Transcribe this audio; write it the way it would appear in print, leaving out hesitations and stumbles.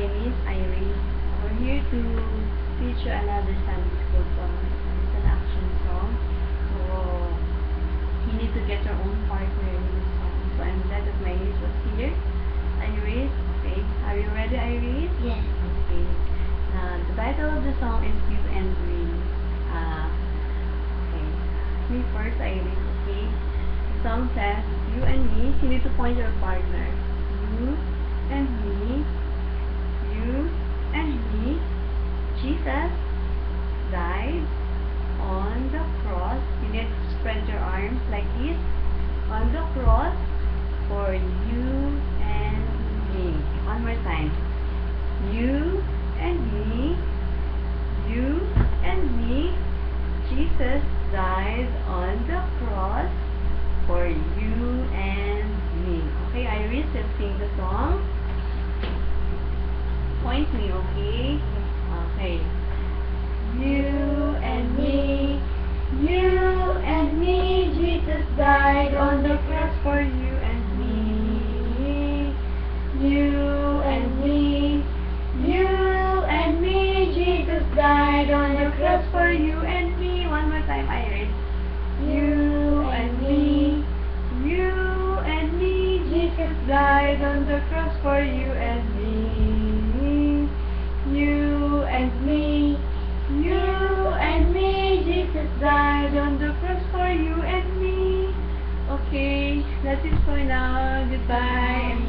name is Iris. We're here to teach you another Sunday school song. It's an action song. So, you need to get your own partner in this song. So, I'm glad that my Iris was here. Iris, okay. Are you ready, Iris? Yes. Okay. The title of the song is You and Me. Okay. Me first, Iris, okay? The song says, you and me. You need to point your partner. You and me. You and me. Jesus died on the cross. You need to spread your arms like this. On the cross for you and me. One more time. You and me. You and me. Jesus died on the cross for you and me. Okay, Iris, let's sing the song. Point me, okay? Okay. You and me, Jesus died on the cross for you and me. You and me, Jesus died on the cross for you and me. One more time, Iris. You and me, Jesus died on the cross for you and me. You and me, Jesus died on the cross for you and me. Okay, that's it for now. Goodbye.